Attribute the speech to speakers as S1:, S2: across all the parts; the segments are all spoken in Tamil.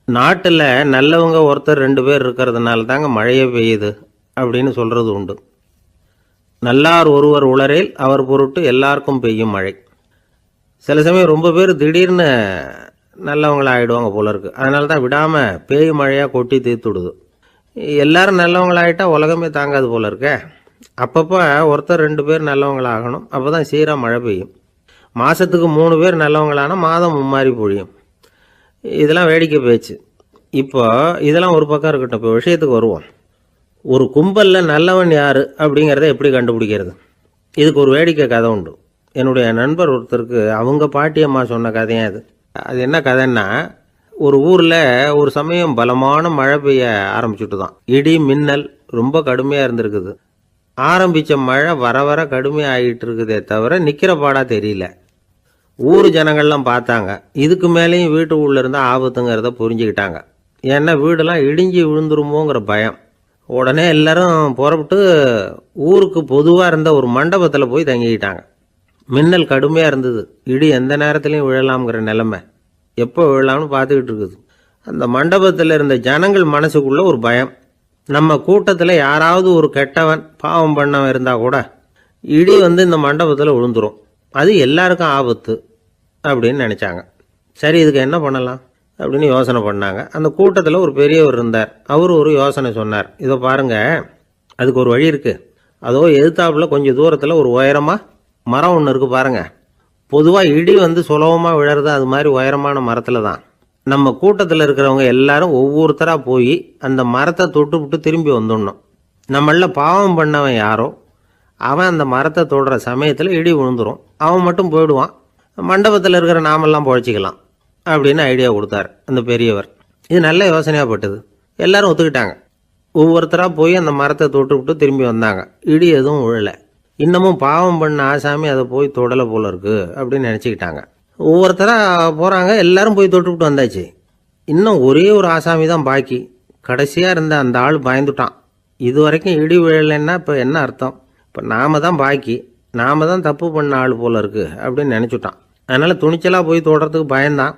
S1: நாட்டில் நல்லவங்க ஒருத்தர் 2 பேர் இருக்கிறதுனால தாங்க மழையே பெய்யுது அப்படின்னு சொல்கிறது உண்டு. நல்லார் ஒருவர் உளரேல் அவர் பொருட்டு எல்லாருக்கும் பெய்யும் மழை. சில சமயம் ரொம்ப பேர் திடீர்னு நல்லவங்களாகிடுவாங்க போல இருக்குது. அதனால தான் விடாமல் பேய் மழையாக கொட்டி தீர்த்துடுது. எல்லாரும் நல்லவங்களாகிட்டா உலகமே தாங்காது போல இருக்கே. அப்பப்போ ஒருத்தர் 2 பேர் நல்லவங்களாகணும். அப்போ தான் சீராக மழை பெய்யும். மாதத்துக்கு 3 பேர் நல்லவங்களானா மாதம் மும்மாரி பொழியும். இதெல்லாம் வேடிக்கை பேச்சு. இப்போ இதெல்லாம் ஒரு பக்கம் இருக்கட்டும். இப்போ விஷயத்துக்கு வருவோம். ஒரு கும்பலில் நல்லவன் யார் அப்படிங்கிறத எப்படி கண்டுபிடிக்கிறது? இதுக்கு ஒரு வேடிக்கை கதை உண்டு. என்னுடைய நண்பர் ஒருத்தருக்கு அவங்க பாட்டியம்மா சொன்ன கதையாக அது. அது என்ன கதைன்னா, ஒரு ஊரில் ஒரு சமயம் பலமான மழை பெய்ய ஆரம்பிச்சுட்டு தான். இடி மின்னல் ரொம்ப கடுமையாக இருந்திருக்குது. ஆரம்பித்த மழை வர வர கடுமையாக ஆகிட்டு இருக்குதே தவிர நிற்கிற பாடாக தெரியல. ஊர் ஜனங்கள்லாம் பார்த்தாங்க. இதுக்கு மேலேயும் வீட்டு உள்ள இருந்தால் ஆபத்துங்கிறத புரிஞ்சுக்கிட்டாங்க. ஏன்னா வீடெல்லாம் இடிஞ்சி விழுந்துருமோங்கிற பயம். உடனே எல்லாரும் புறப்பட்டு ஊருக்கு பொதுவாக இருந்த ஒரு மண்டபத்தில் போய் தங்கிக்கிட்டாங்க. மின்னல் கடுமையாக இருந்தது. இடி எந்த நேரத்துலையும் விழலாம்ங்கிற நிலைமை. எப்போ விழலாம்னு பார்த்துக்கிட்டு இருக்குது. அந்த மண்டபத்தில் இருந்த ஜனங்கள் மனசுக்குள்ள ஒரு பயம். நம்ம கூட்டத்தில் யாராவது ஒரு கெட்டவன் பாவம் பண்ணவன் இருந்தால் கூட இடி இந்த மண்டபத்தில் விழுந்துரும். அது எல்லாருக்கும் ஆபத்து அப்படின்னு நினச்சாங்க. சரி, இதுக்கு என்ன பண்ணலாம் அப்படின்னு யோசனை பண்ணாங்க. அந்த கூட்டத்தில் ஒரு பெரியவர் இருந்தார். அவர் ஒரு யோசனை சொன்னார். இதை பாருங்க, அதுக்கு ஒரு வழி இருக்குது. அதோ எதிர்த்தாப்புல கொஞ்சம் தூரத்தில் ஒரு உயரமாக மரம் ஒன்று இருக்குது பாருங்கள். பொதுவாக இடி சுலபமாக விழறது அது மாதிரி உயரமான மரத்தில் தான். நம்ம கூட்டத்தில் இருக்கிறவங்க எல்லாரும் ஒவ்வொருத்தராக போய் அந்த மரத்தை தொட்டு விட்டு திரும்பி வந்துடணும். நம்மள பாவம் பண்ணவன் யாரோ அவன் அந்த மரத்தை தொடுற சமயத்தில் இடி விழுந்துடும். அவன் மட்டும் போயிடுவான். மண்டபத்தில் இருக்கிற நாமெல்லாம் பொழைச்சிக்கலாம் அப்படின்னு ஐடியா கொடுத்தார் அந்த பெரியவர். இது நல்ல யோசனையாக பட்டது. எல்லாரும் ஒத்துக்கிட்டாங்க. ஒவ்வொருத்தராக போய் அந்த மரத்தை தொட்டு விட்டு திரும்பி வந்தாங்க. இடி எதுவும் விழலை. இன்னமும் பாவம் பண்ண ஆசாமி அதை போய் தொடலை போல இருக்கு அப்படின்னு நினச்சிக்கிட்டாங்க. ஒவ்வொருத்தராக போகிறாங்க. எல்லாரும் போய் தொட்டு விட்டு வந்தாச்சு. இன்னும் ஒரே ஒரு ஆசாமி தான் பாக்கி. கடைசியாக இருந்த அந்த ஆள் பயந்துட்டான். இது வரைக்கும் இடி விழலைன்னா இப்போ என்ன அர்த்தம்? இப்போ நாம தான் பாக்கி, நாம தான் தப்பு பண்ண ஆள் போல இருக்கு அப்படின்னு நினச்சிட்டான். அதனால் துணிச்சலாக போய் தொடுறதுக்கு பயந்தான்.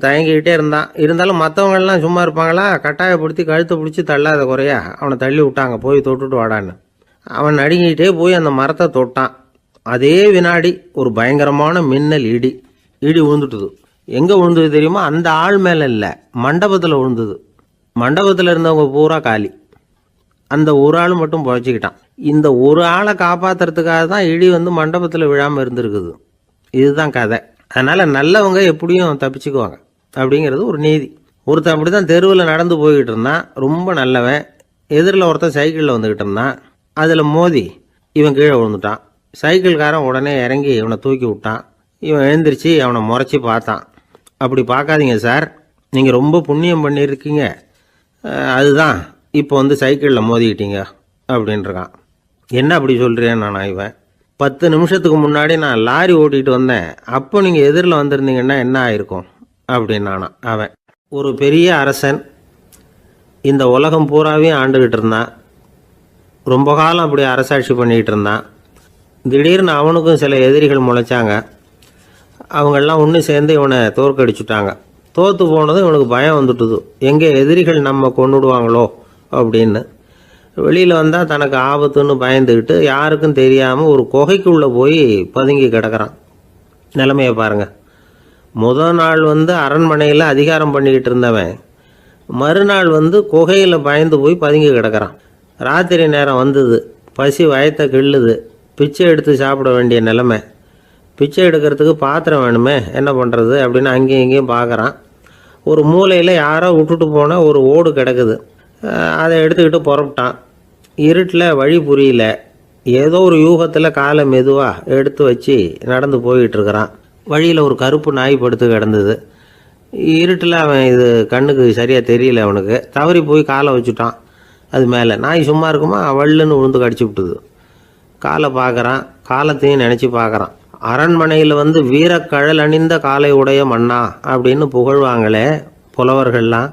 S1: தயங்கிக்கிட்டே இருந்தான். இருந்தாலும் மற்றவங்கள்லாம் சும்மா இருப்பாங்களா? கட்டாயப்படுத்தி கழுத்தை பிடிச்சி தள்ளாத குறையா அவனை தள்ளி விட்டாங்க. போய் தொட்டுட்டு வாடான்னு. அவன் நடுங்கிக்கிட்டே போய் அந்த மரத்தை தொட்டான். அதே வினாடி ஒரு பயங்கரமான மின்னல் இடி விழுந்துட்டுது. எங்கே விழுந்தது தெரியுமா? அந்த ஆள் மேலே இல்லை, மண்டபத்தில் விழுந்தது. மண்டபத்தில் இருந்தவங்க பூரா காலி. அந்த ஒரு ஆள் மட்டும் பொழைச்சிக்கிட்டான். இந்த ஒரு ஆளை காப்பாற்றுறதுக்காக தான் இடி மண்டபத்தில் விழாமல் இருந்திருக்குது. இதுதான் கதை. அதனால் நல்லவங்க எப்படியும் தப்பிச்சுக்குவாங்க அப்படிங்கிறது ஒரு நீதி. ஒருத்தன் அப்படி தான் தெருவில் நடந்து போய்கிட்டு இருந்தான். ரொம்ப நல்லவன். எதிரில் ஒருத்தன் சைக்கிளில் வந்துக்கிட்டு இருந்தான். அதில் மோதி இவன் கீழே விழுந்துட்டான். சைக்கிள்காரன் உடனே இறங்கி இவனை தூக்கி விட்டான். இவன் எழுந்திரிச்சு அவனை முறைச்சி பார்த்தான். அப்படி பார்க்காதீங்க சார், நீங்கள் ரொம்ப புண்ணியம் பண்ணியிருக்கீங்க, அதுதான் இப்போ சைக்கிளில் மோதிக்கிட்டீங்க அப்படின்றான். என்ன அப்படி சொல்கிறேன் நான்? இவன் 10 நிமிஷத்துக்கு முன்னாடி நான் லாரி ஓட்டிகிட்டு வந்தேன், அப்போ நீங்கள் எதிரில் வந்திருந்தீங்கன்னா என்ன ஆயிருக்கும் அப்படின்னானா அவன். ஒரு பெரிய அரசன் இந்த உலகம் பூராவையும் ஆண்டுகிட்டு இருந்தான். ரொம்ப காலம் அப்படி அரசாட்சி பண்ணிக்கிட்டு இருந்தான். திடீர்னு அவனுக்கும் சில எதிரிகள் முளைச்சாங்க. அவங்கெல்லாம் ஒன்று சேர்ந்து இவனை தோற்கடிச்சுட்டாங்க. தோற்று போனதும் இவனுக்கு பயம் வந்துட்டுது. எங்கே எதிரிகள் நம்ம கொண்டுடுவாங்களோ அப்படின்னு. வெளியில் வந்தால் தனக்கு ஆபத்துன்னு பயந்துக்கிட்டு யாருக்கும் தெரியாமல் ஒரு குகைக்குள்ளே போய் பதுங்கி கிடக்கிறான். நிலைமையை பாருங்கள். முதல் நாள் அரண்மனையில் அதிகாரம் பண்ணிக்கிட்டு இருந்தவன் மறுநாள் குகையில் பயந்து போய் பதுங்கி கிடக்கிறான். ராத்திரி நேரம் வந்தது. பசி வயத்தை கிள்ளுது. பிச்சை எடுத்து சாப்பிட வேண்டிய நிலைமை. பிச்சை எடுக்கிறதுக்கு பாத்திரம் வேணுமே, என்ன பண்ணுறது அப்படின்னு அங்கேயும் இங்கேயும் பார்க்குறான். ஒரு மூலையில் யாரோ விட்டுட்டு போன ஒரு ஓடு கிடக்குது. அதை எடுத்துக்கிட்டு புறப்பட்டான். இருட்டில் வழி புரியல. ஏதோ ஒரு யூகத்தில் காலை மெதுவாக எடுத்து வச்சு நடந்து போயிட்டுருக்கிறான். வழியில் ஒரு கருப்பு நாய் படுத்து கிடந்தது. இருட்டில் அவன் இது கண்ணுக்கு சரியாக தெரியல. அவனுக்கு தவறி போய் காலை வச்சுட்டான். அது மேலே நாய் சும்மா இருக்குமா, வள்ளுன்னு விழுந்து கடிச்சு விட்டுது. காலை பார்க்குறான். காலத்தையும் நினச்சி பார்க்குறான். அரண்மனையில் வீரக்கழல் அணிந்த காலை உடைய மன்னா அப்படின்னு புகழ்வாங்களே புலவர்கள்லாம்.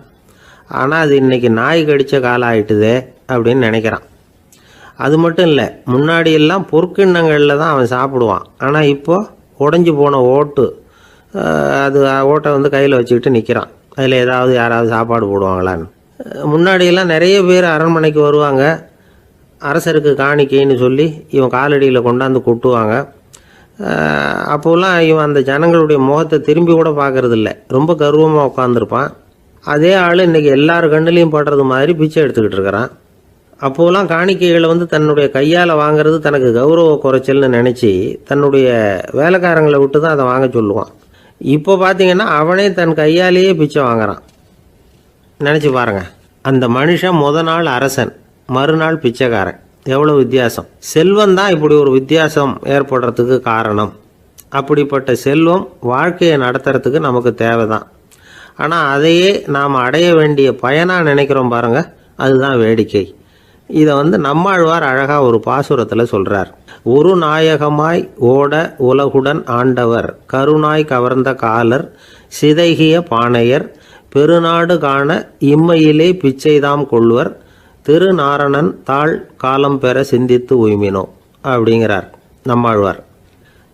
S1: ஆனால் அது இன்றைக்கி நாய் கடித்த காலம் ஆகிட்டுதே அப்படின்னு நினைக்கிறான். அது மட்டும் இல்லை, முன்னாடியெல்லாம் பொற்கிண்ணங்களில் தான் அவன் சாப்பிடுவான். ஆனால் இப்போது உடஞ்சி போன ஓட்டு, அது ஓட்டை கையில் வச்சுக்கிட்டு நிற்கிறான். அதில் யாராவது சாப்பாடு போடுவாங்களான்னு. முன்னாடியெல்லாம் நிறைய பேர் அரண்மனைக்கு வருவாங்க. அரசருக்கு காணிக்கைன்னு சொல்லி இவன் காலடியில் கொண்டாந்து கொட்டுவாங்க. அப்போலாம் இவன் அந்த ஜனங்களுடைய முகத்தை திரும்பி கூட பார்க்கறதில்ல, ரொம்ப கர்வமாக உட்காந்துருப்பான். அதே ஆள் இன்றைக்கி எல்லார் கண்ணுலேயும் படுறது மாதிரி பிச்சை எடுத்துக்கிட்டு இருக்கிறான். அப்போலாம் காணிக்கைகளை தன்னுடைய கையால் வாங்கிறது தனக்கு கௌரவ குறைச்சல்னு நினச்சி தன்னுடைய வேலைக்காரங்களை விட்டு தான் அதை வாங்க சொல்லுவான். இப்போ பார்த்திங்கன்னா அவனே தன் கையாலேயே பிச்சை வாங்குறான். நினச்சி பாருங்கள், அந்த மனுஷன் நாள் அரசன், மறுநாள் பிச்சைக்காரன், எவ்வளோ வித்தியாசம். செல்வம் தான் இப்படி ஒரு வித்தியாசம் ஏற்படுறதுக்கு காரணம். அப்படிப்பட்ட செல்வம் வாழ்க்கையை நடத்துறதுக்கு நமக்கு தேவை தான். ஆனால் அதையே நாம் அடைய வேண்டிய பயனாக நினைக்கிறோம் பாருங்கள், அதுதான் வேடிக்கை. இதை நம்மாழ்வார் அழகாக ஒரு பாசுரத்தில் சொல்கிறார். ஒரு நாயகமாய் ஓட உலகுடன் ஆண்டவர், கருணாய் கவர்ந்த காலர், சிதைகிய பானையர், பெருநாடு காண இம்மையிலே பிச்சைதாம் கொள்வர், திருநாரணன் தாழ் காலம் பெற சிந்தித்து உய்மினோ அப்படிங்கிறார் நம்மாழ்வார்.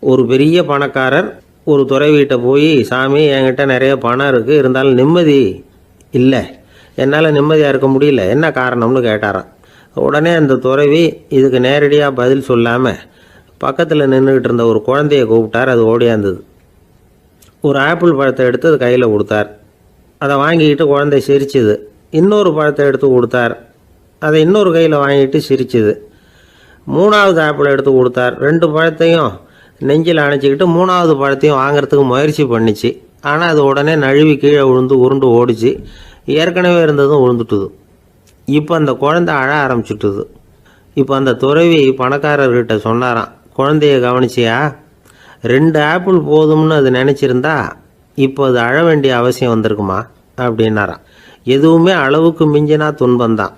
S1: ஒரு பெரிய பணக்காரர் ஒரு துறை வீட்டை போய், சாமி என்கிட்ட நிறைய பணம் இருக்குது, இருந்தாலும் நிம்மதி இல்லை, என்னால் நிம்மதியாக இருக்க முடியல, என்ன காரணம்னு கேட்டாராம். உடனே அந்த துறவி இதுக்கு நேரடியாக பதில் சொல்லாமல் பக்கத்தில் நின்றுக்கிட்டு இருந்த ஒரு குழந்தைய கூப்பிட்டார். அது ஓடியாந்தது. ஒரு ஆப்பிள் பழத்தை எடுத்து அது கையில் கொடுத்தார். அதை வாங்கிக்கிட்டு குழந்தை சிரிச்சுது. இன்னொரு பழத்தை எடுத்து கொடுத்தார். அதை இன்னொரு கையில் வாங்கிட்டு சிரிச்சுது. மூணாவது ஆப்பிள் எடுத்து கொடுத்தார். 2 பழத்தையும் நெஞ்சில் அணைச்சிக்கிட்டு 3ஆவது பழத்தையும் வாங்கிறதுக்கு முயற்சி பண்ணிச்சு. ஆனால் அது உடனே நழுவி கீழே உருண்டு ஓடிச்சு. ஏற்கனவே இருந்ததும் விழுந்துட்டுது. இப்போ அந்த குழந்தை அழ ஆரம்பிச்சுட்டுது. இப்போ அந்த துறவி பணக்காரர்கிட்ட சொன்னாராம், குழந்தைய கவனிச்சியா, 2 ஆப்பிள் போதும்னு அது நினச்சிருந்தா இப்போ அது அழ வேண்டிய அவசியம் வந்திருக்குமா அப்படின்னாராம். எதுவுமே அளவுக்கு மிஞ்சினா துன்பந்தான்.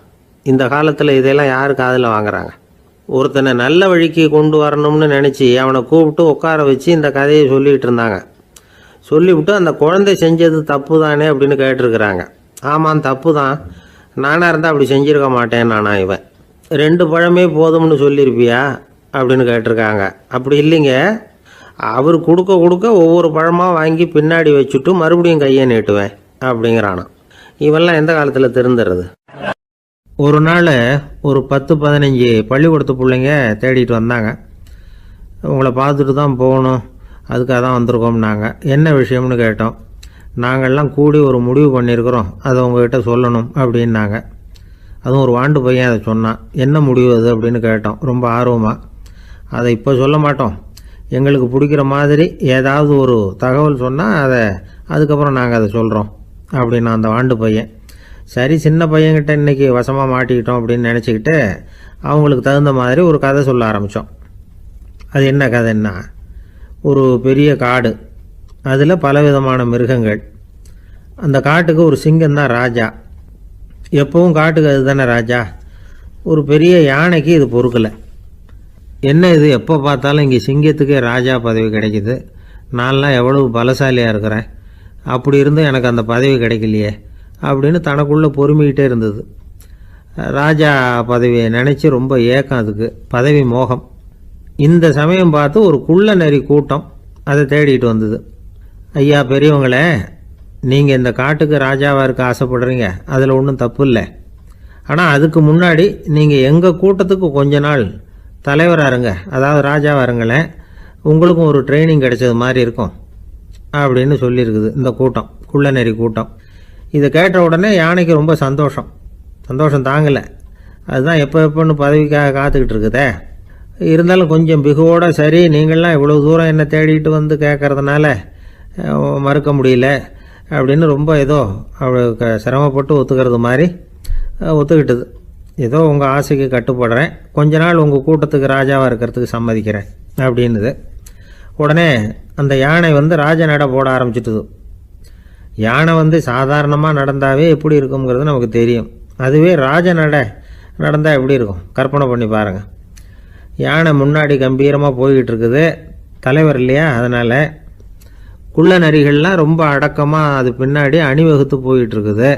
S1: இந்த காலத்தில் இதெல்லாம் யார் காதில் வாங்குறாங்க? ஒருத்தனை நல்ல வழிக்கு கொண்டு வரணும்னு நினச்சி அவனை கூப்பிட்டு உட்கார வச்சு இந்த கதையை சொல்லிகிட்டு இருந்தாங்க. சொல்லிவிட்டு அந்த குழந்தை செஞ்சது தப்பு தானே அப்படின்னு கேட்டிருக்கிறாங்க. ஆமாம், தப்பு தான், நானாக இருந்தால் அப்படி செஞ்சுருக்க மாட்டேன் நானா இவன். 2 பழமே போதும்னு சொல்லியிருப்பியா அப்படின்னு கேட்டிருக்காங்க. அப்படி இல்லைங்க, அவர் கொடுக்க ஒவ்வொரு பழமாக வாங்கி பின்னாடி வச்சுட்டு மறுபடியும் கையை நீட்டுவேன் அப்படிங்கிறானா. இவெல்லாம் எந்த காலத்தில் திருந்துறது? ஒரு நாள் ஒரு 10-15 பள்ளிக்கூடத்து பிள்ளைங்க தேடிட்டு வந்தாங்க. உங்களை பார்த்துட்டு தான் போகணும், அதுக்காக தான் வந்திருக்கோம்னாங்க. என்ன விஷயம்னு கேட்டோம். நாங்கள்லாம் கூடி ஒரு முடிவு பண்ணியிருக்கிறோம், அதை உங்கள்கிட்ட சொல்லணும் அப்படின்னாங்க. அதுவும் ஒரு வாண்டு பையன் அதை சொன்னான். என்ன முடிவு அது அப்படின்னு கேட்டோம் ரொம்ப ஆர்வமாக. அதை இப்போ சொல்ல மாட்டோம், எங்களுக்கு பிடிக்கிற மாதிரி ஏதாவது ஒரு தகவல் சொன்னால் அதுக்கப்புறம் நாங்கள் அதை சொல்கிறோம் அப்படின்னா அந்த வாண்டு பையன். சரி, சின்ன பையன்கிட்ட இன்றைக்கி வசமாக மாட்டிக்கிட்டோம் அப்படின்னு நினச்சிக்கிட்டு அவங்களுக்கு தகுந்த மாதிரி ஒரு கதை சொல்ல ஆரம்பித்தோம். அது என்ன கதைன்னா, ஒரு பெரிய காடு, அதில் பலவிதமான மிருகங்கள். அந்த காட்டுக்கு ஒரு சிங்கம்தான் ராஜா. எப்பவும் காட்டுக்கு அது தானே ராஜா. ஒரு பெரிய யானைக்கு இது பொறுக்கலை. என்ன இது, எப்போ பார்த்தாலும் இங்கே சிங்கத்துக்கே ராஜா பதவி கிடைக்கிது, நான்லாம் எவ்வளவு பலசாலியாக இருக்கிறேன், அப்படி இருந்தும் எனக்கு அந்த பதவி கிடைக்கலையே அப்படின்னு தனக்குள்ளே பொறுமிக்கிட்டே இருந்தது. ராஜா பதவியை நினச்சி ரொம்ப ஏக்கம், அதுக்கு பதவி மோகம். இந்த சமயம் பார்த்து ஒரு குள்ள நரி கூட்டம் அதை தேடிட்டு வந்தது. ஐயா பெரியவங்களே, நீங்கள் இந்த காட்டுக்கு ராஜாவாக இருக்க ஆசைப்படுறீங்க, அதில் ஒன்றும் தப்பு இல்லை. ஆனால் அதுக்கு முன்னாடி நீங்கள் எங்கள் கூட்டத்துக்கு கொஞ்ச நாள் தலைவராக இருங்க, அதாவது ராஜாவாக இருங்களேன், உங்களுக்கும் ஒரு ட்ரைனிங் கிடைச்சது மாதிரி இருக்கும் அப்படின்னு சொல்லியிருக்குது இந்த கூட்டம், குள்ளநெறி கூட்டம். இதை கேட்ட உடனே யானைக்கு ரொம்ப சந்தோஷம் தாங்கலை. அதுதான் எப்போன்னு பதவிக்காக காத்துக்கிட்டு இருக்குதே. இருந்தாலும் கொஞ்சம் பிகுவோட, சரி நீங்கள்லாம் இவ்வளோ தூரம் என்ன தேடிட்டு வந்து கேட்கறதுனால மறுக்க முடியல அப்படின்னு ரொம்ப ஏதோ அவளுக்கு சிரமப்பட்டு ஒத்துக்கிறது மாதிரி ஒத்துக்கிட்டது. ஏதோ உங்கள் ஆசைக்கு கட்டுப்படுறேன், கொஞ்ச நாள் உங்கள் கூட்டத்துக்கு ராஜாவாக இருக்கிறதுக்கு சம்மதிக்கிறேன் அப்படின்னுது. உடனே அந்த யானை ராஜ நட போட ஆரம்பிச்சிட்டுது. யானை சாதாரணமாக நடந்தாவே எப்படி இருக்குங்கிறது நமக்கு தெரியும். அதுவே ராஜ நடந்தால் எப்படி இருக்கும் கற்பனை பண்ணி பாருங்கள். யானை முன்னாடி கம்பீரமாக போய்கிட்டு இருக்குது, தலைவர் இல்லையா, அதனால் குள்ள நரிகள்லாம் ரொம்ப அடக்கமாக அது பின்னாடி அணிவகுத்து போயிட்டு இருக்குது.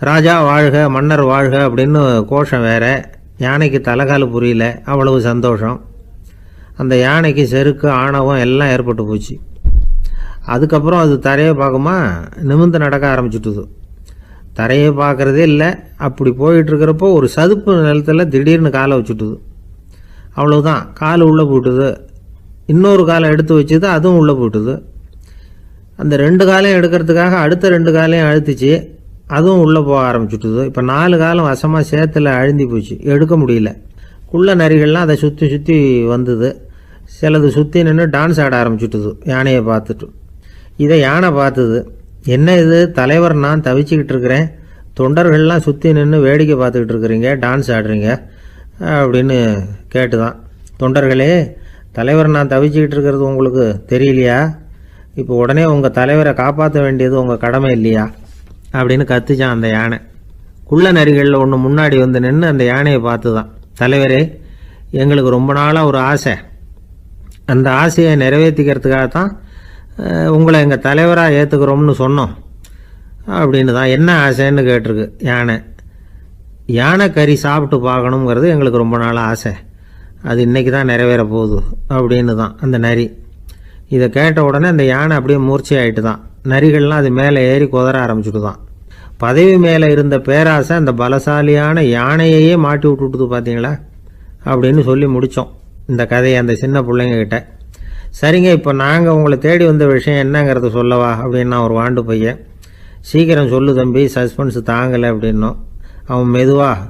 S1: ராஜா வாழ்க, மன்னர் வாழ்க அப்படின்னு கோஷம் வேற. யானைக்கு தலைகால் புரியல, அவ்வளவு சந்தோஷம். அந்த யானைக்கு செருக்கு, ஆணவம் எல்லாம் ஏற்பட்டு போச்சு. அதுக்கப்புறம் அது தரையை பார்க்குமா, நிமிர்ந்து நடக்க ஆரம்பிச்சுட்டுது. தரையை பார்க்குறதே இல்லை. அப்படி போயிட்டுருக்கிறப்போ ஒரு சதுப்பு நிலத்தில் திடீர்னு காலை வச்சுட்டுது. அவ்வளோதான், கால் உள்ளே போட்டுது. இன்னொரு காலை எடுத்து வச்சுது, அதுவும் உள்ளே போட்டுது. அந்த 2 காலையும் எடுக்கிறதுக்காக அடுத்த 2 காலையும் அழுத்துச்சு, அதுவும் உள்ளே போக ஆரம்பிச்சுட்டுது. இப்போ 4 காலம் வசமாக சேத்துல அழுந்தி போச்சு, எடுக்க முடியல. குள்ள நரிகள்லாம் அதை சுற்றி சுற்றி வந்தது. சிலது சுற்றி நின்று டான்ஸ் ஆட ஆரம்பிச்சுட்டுது யானையை பார்த்துட்டு. இதை யானை பார்த்தது. என்ன இது தலைவர், நான் தவிச்சிக்கிட்டு இருக்கிறேன், தொண்டர்கள்லாம் சுற்றி நின்று வேடிக்கை பார்த்துக்கிட்டு இருக்கிறீங்க, டான்ஸ் ஆடுறீங்க அப்படின்னு கேட்டுதான். தொண்டர்களே, தலைவர் நான் தவிச்சிக்கிட்டு இருக்கிறது உங்களுக்கு தெரியலையா? இப்போ உடனே உங்கள் தலைவரை காப்பாற்ற வேண்டியது உங்கள் கடமை இல்லையா அப்படின்னு கத்துச்சான் அந்த யானை. குள்ள நரிகளில் ஒன்று முன்னாடி வந்து நின்று அந்த யானையை பார்த்து தான், தலைவரே, எங்களுக்கு ரொம்ப நாளாக ஒரு ஆசை, அந்த ஆசையை நிறைவேற்றிக்கிறதுக்காகத்தான் உங்களை எங்கள் தலைவராக ஏற்றுக்கிறோம்னு சொன்னோம் அப்படின்னு தான். என்ன ஆசைன்னு கேட்டிருக்கு யானை. யானை கறி சாப்பிட்டு பார்க்கணுங்கிறது எங்களுக்கு ரொம்ப நாளாக ஆசை, அது இன்றைக்கி தான் நிறைவேற போகுது அப்படின்னு தான் அந்த நரி. இதை கேட்ட உடனே அந்த யானை அப்படியே மூர்ச்சி ஆகிட்டு தான். நரிகள்லாம் அது மேலே ஏறி குதற ஆரம்பிச்சுட்டு தான். பதவி மேலே இருந்த பேராசை அந்த பலசாலியான யானையையே மாட்டி விட்டுட்டுது பார்த்தீங்களா அப்படின்னு சொல்லி முடித்தோம் இந்த கதையை அந்த சின்ன பிள்ளைங்கக்கிட்ட. சரிங்க, இப்போ நாங்கள் உங்களை தேடி வந்த விஷயம் என்னங்கிறத சொல்லவா அப்படின்னா ஒரு வாண்டு பையன். சீக்கிரம் சொல்லு தம்பி, சஸ்பென்ஸ் தாங்கலை அப்படின்னோம். அவன் மெதுவாக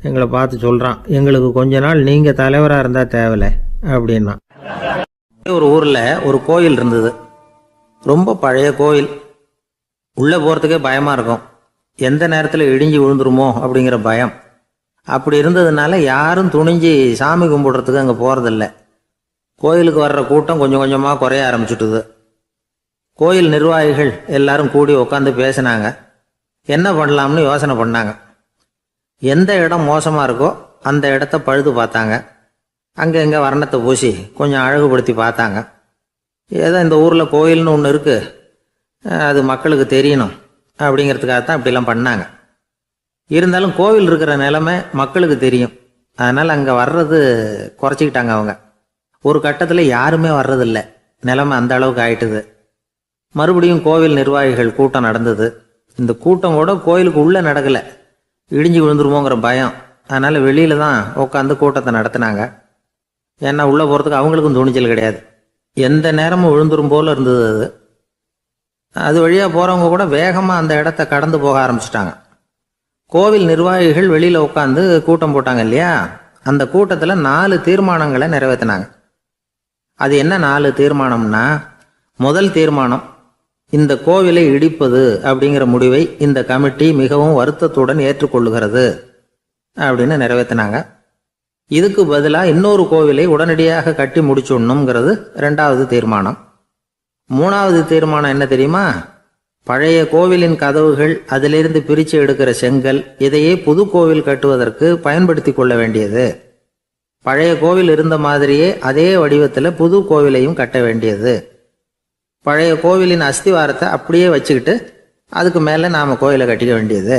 S1: எங்களை பார்த்து சொல்கிறான், எங்களுக்கு கொஞ்ச நாள் நீங்கள் தலைவராக இருந்தால் தேவலை அப்படின்னா. ஒரு ஊரில் ஒரு கோயில் இருந்தது, ரொம்ப பழைய கோயில். உள்ளே போகிறதுக்கே பயமாக இருக்கும், எந்த நேரத்தில் இடிஞ்சு விழுந்துருமோ அப்படிங்கிற பயம். அப்படி இருந்ததுனால யாரும் துணிஞ்சு சாமி கும்பிடுறதுக்கு அங்கே போகிறதில்ல. கோயிலுக்கு வர்ற கூட்டம் கொஞ்சம் கொஞ்சமாக குறைய ஆரம்பிச்சுட்டுது. கோயில் நிர்வாகிகள் எல்லாரும் கூடி உட்காந்து பேசினாங்க. என்ன பண்ணலாம்னு யோசனை பண்ணாங்க. எந்த இடம் மோசமாக இருக்கோ அந்த இடத்த பழுது பார்த்தாங்க. அங்கே இங்கே வர்ணத்தை பூசி கொஞ்சம் அழகுபடுத்தி பார்த்தாங்க. ஏதோ இந்த ஊரில் கோயில்னு ஒன்று இருக்குது, அது மக்களுக்கு தெரியணும் அப்படிங்கிறதுக்காகத்தான் இப்படிலாம் பண்ணாங்க. இருந்தாலும் கோவில் இருக்கிற நிலைமை மக்களுக்கு தெரியும், அதனால் அங்கே வர்றது குறைச்சிக்கிட்டாங்க அவங்க. ஒரு கட்டத்தில் யாருமே வர்றதில்லை, நிலைமை அந்த அளவுக்கு ஆயிட்டுது. மறுபடியும் கோவில் நிர்வாகிகள் கூட்டம் நடந்தது. இந்த கூட்டம் கூட கோயிலுக்கு உள்ளே நடக்கலை, இடிஞ்சு விழுந்துருமோங்கிற பயம். அதனால் வெளியில் தான் உட்காந்து கூட்டத்தை நடத்தினாங்க. ஏன்னா உள்ளே போகிறதுக்கு அவங்களுக்கும் துணிச்சல் கிடையாது, எந்த நேரமும் விழுந்துரும் போல் இருந்தது அது. அது வழியாக போகிறவங்க கூட வேகமாக அந்த இடத்த கடந்து போக ஆரம்பிச்சிட்டாங்க. கோவில் நிர்வாகிகள் வெளியில் உட்காந்து கூட்டம் போட்டாங்க இல்லையா, அந்த கூட்டத்தில் 4 தீர்மானங்களை நிறைவேற்றினாங்க. அது என்ன 4 தீர்மானம்னா, முதல் தீர்மானம், இந்த கோவிலை இடிப்பது அப்படிங்கிற முடிவை இந்த கமிட்டி மிகவும் வருத்தத்துடன் ஏற்றுக்கொள்ளுகிறது அப்படின்னு நிறைவேற்றினாங்க. இதுக்கு பதிலாக இன்னொரு கோவிலை உடனடியாக கட்டி முடிச்சுடணுங்கிறது 2வது தீர்மானம். 3வது தீர்மானம் என்ன தெரியுமா, பழைய கோவிலின் கதவுகள், அதிலிருந்து பிரித்து எடுக்கிற செங்கல், இதையே புது கோவில் கட்டுவதற்கு பயன்படுத்தி கொள்ள வேண்டியது. பழைய கோவில் இருந்த மாதிரியே அதே வடிவத்தில் புது கோவிலையும் கட்ட வேண்டியது. பழைய கோவிலின் அஸ்திவாரத்தை அப்படியே வச்சுக்கிட்டு அதுக்கு மேலே நாம் கோயிலை கட்டிக்க வேண்டியது.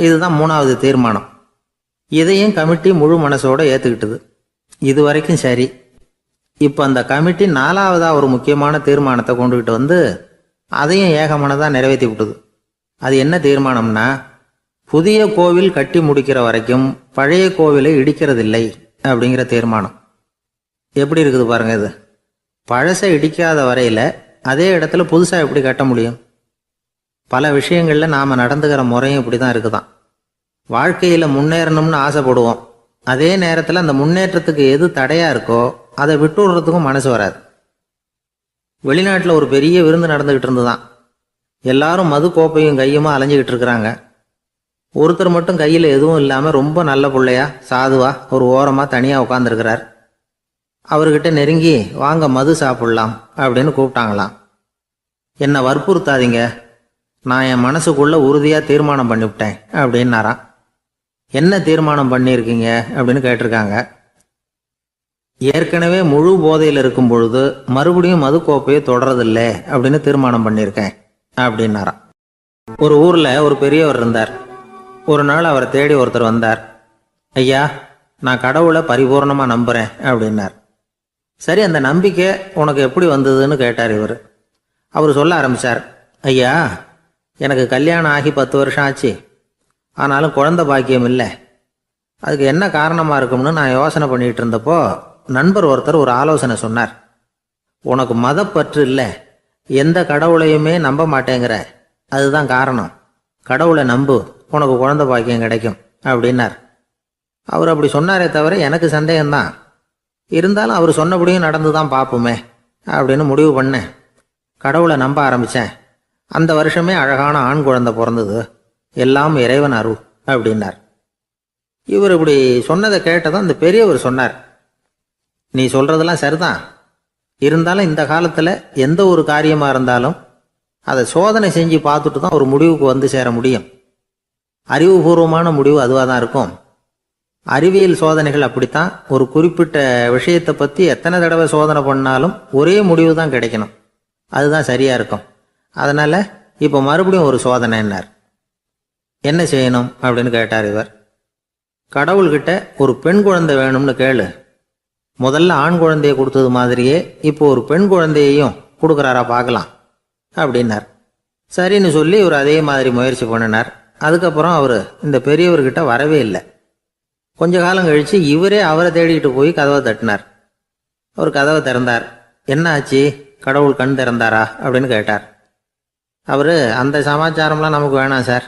S1: இதுதான் 3வது தீர்மானம். இதையும் கமிட்டி முழு மனசோடு ஏற்றுக்கிட்டது. இது வரைக்கும் சரி. இப்போ அந்த கமிட்டி 4வதாக ஒரு முக்கியமான தீர்மானத்தை கொண்டுகிட்டு வந்து அதையும் ஏகமனதாக நிறைவேற்றி விட்டது. அது என்ன தீர்மானம்னா, புதிய கோவில் கட்டி முடிக்கிற வரைக்கும் பழைய கோவிலை இடிக்கிறதில்லை அப்படிங்கிற தீர்மானம். எப்படி இருக்குது பாருங்க இது. பழசை இடிக்காத வரையில் அதே இடத்துல புதுசாக எப்படி கட்ட முடியும்? பல விஷயங்களில் நாம் நடந்துக்கிற முறையும் இப்படி தான் இருக்குதான். வாழ்க்கையில் முன்னேறணும்னு ஆசைப்படுவோம், அதே நேரத்தில் அந்த முன்னேற்றத்துக்கு எது தடையாக இருக்கோ அதை விட்டு விடுறதுக்கும் மனசு வராது. வெளிநாட்டில் ஒரு பெரிய விருந்து நடந்துக்கிட்டு இருந்துதான். எல்லாரும் மது கோப்பையும் கையுமா அலைஞ்சிக்கிட்டு இருக்கிறாங்க. ஒருத்தர் மட்டும் கையில் எதுவும் இல்லாமல் ரொம்ப நல்ல பிள்ளையா சாதுவா ஒரு ஓரமாக தனியாக உட்காந்துருக்கிறார். அவர்கிட்ட நெருங்கி, வாங்க மது சாப்பிடலாம் அப்படின்னு கூப்பிட்டாங்களாம். என்னை வற்புறுத்தாதீங்க, நான் என் மனசுக்குள்ளே உறுதியாக தீர்மானம் பண்ணிவிட்டேன் அப்படின்னாராம். என்ன தீர்மானம் பண்ணியிருக்கீங்க அப்படின்னு கேட்டிருக்காங்க. ஏற்கனவே முழு போதையில் இருக்கும் பொழுது மறுபடியும் மது கோப்பையை தொடரதில்லை அப்படின்னு தீர்மானம் பண்ணியிருக்கேன் அப்படின்னாராம். ஒரு ஊரில் ஒரு பெரியவர் இருந்தார். ஒரு நாள் அவரை தேடி ஒருத்தர் வந்தார். ஐயா, நான் கடவுளை பரிபூர்ணமாக நம்புகிறேன் அப்படின்னார். சரி, அந்த நம்பிக்கை உனக்கு எப்படி வந்ததுன்னு கேட்டார் இவர். அவர் சொல்ல ஆரம்பித்தார், ஐயா, எனக்கு கல்யாணம் ஆகி 10 வருஷம் ஆச்சு, ஆனாலும் குழந்தை பாக்கியம் இல்லை. அதுக்கு என்ன காரணமாக இருக்கும்னு நான் யோசனை பண்ணிகிட்டு இருந்தப்போ நண்பர் ஒருத்தர் ஒரு ஆலோசனை சொன்னார். உனக்கு மதப்பற்று இல்லை, எந்த கடவுளையுமே நம்ப மாட்டேங்கிற, அதுதான் காரணம். கடவுளை நம்பு, உனக்கு குழந்தை பாக்கியம் கிடைக்கும் அப்படின்னார். அவர் அப்படி சொன்னாரே தவிர எனக்கு சந்தேகம்தான். இருந்தாலும் அவர் சொன்னபடியும் நடந்து தான் பார்ப்போமே அப்படின்னு முடிவு பண்ணேன். கடவுளை நம்ப ஆரம்பித்தேன். அந்த வருஷமே அழகான ஆண் குழந்தை பிறந்தது. எல்லாம் இறைவன் அருள் அப்படின்னார். இவர் இப்படி சொன்னதை கேட்டதும் அந்த பெரியவர் சொன்னார், நீ சொல்கிறதெல்லாம் சரிதான், இருந்தாலும் இந்த காலத்தில் எந்த ஒரு காரியமாக இருந்தாலும் அதை சோதனை செஞ்சு பார்த்துட்டு தான் ஒரு முடிவுக்கு வந்து சேர முடியும். அறிவுபூர்வமான முடிவு அதுவாக தான் இருக்கும். அறிவியல் சோதனைகள் அப்படித்தான். ஒரு குறிப்பிட்ட விஷயத்தை பற்றி எத்தனை தடவை சோதனை பண்ணாலும் ஒரே முடிவு தான் கிடைக்கணும். அதுதான் சரியாக இருக்கும். அதனால் இப்போ மறுபடியும் ஒரு சோதனைன்னார். என்ன செய்யணும் அப்படின்னு கேட்டார் இவர். கடவுள்கிட்ட ஒரு பெண் குழந்தை வேணும்னு கேளு. முதல்ல ஆண் குழந்தையை கொடுத்தது மாதிரியே இப்போ ஒரு பெண் குழந்தையையும் கொடுக்குறாரா பார்க்கலாம் அப்படின்னார். சரின்னு சொல்லி இவர் அதே மாதிரி முயற்சி பண்ணினார். அதுக்கப்புறம் அவர் இந்த பெரியவர்கிட்ட வரவே இல்லை. கொஞ்ச காலம் கழித்து இவரே அவரை தேடிக்கிட்டு போய் கதவை தட்டினார். அவர் கதவை திறந்தார். என்ன ஆச்சு, கடவுள் கண் திறந்தாரா அப்படின்னு கேட்டார். அவர், அந்த சமாச்சாரம்லாம் நமக்கு வேணாம் சார்.